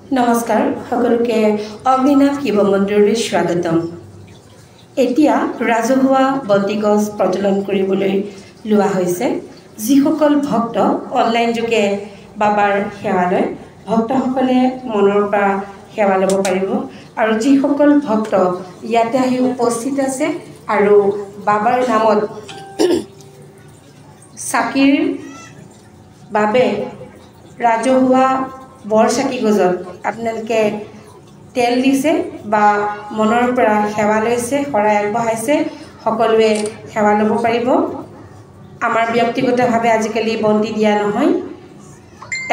নমস্কাৰ সকলোকে অগ্নিনাভ শিৱ মন্দিৰলৈ স্বাগতম। এতিয়া ৰাজহুৱা বন্তিগছ প্ৰজ্বলন কৰিবলৈ লোৱা হৈছে। যিসকল ভক্ত অনলাইন যোগে বাবাৰ সেৱা লয়, ভক্তসকলে মনৰ পৰা সেৱা ল'ব পাৰিব আৰু যিসকল ভক্ত ইয়াতে আহি উপস্থিত আছে আৰু বাবাৰ নামত চাকিৰ বাবে ৰাজহুৱা বৰচাকি গজত আপোনালোকে তেল দিছে বা মনৰ পৰা সেৱা লৈছে, শৰাই আগবঢ়াইছে, সকলোৱে সেৱা ল'ব পাৰিব। আমাৰ ব্যক্তিগতভাৱে আজিকালি বন্তি দিয়া নহয়,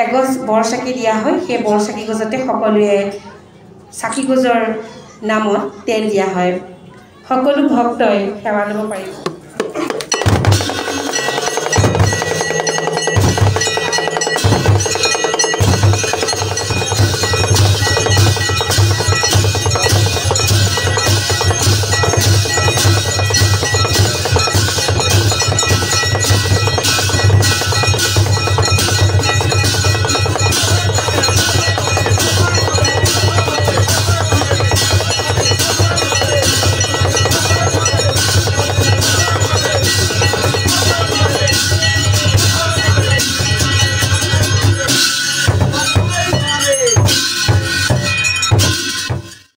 এগছ বৰচাকি দিয়া হয়। সেই বৰচাকি গজতে সকলোৱে চাকি গজৰ নামত তেল দিয়া হয়। সকলো ভক্তই সেৱা ল'ব পাৰিব।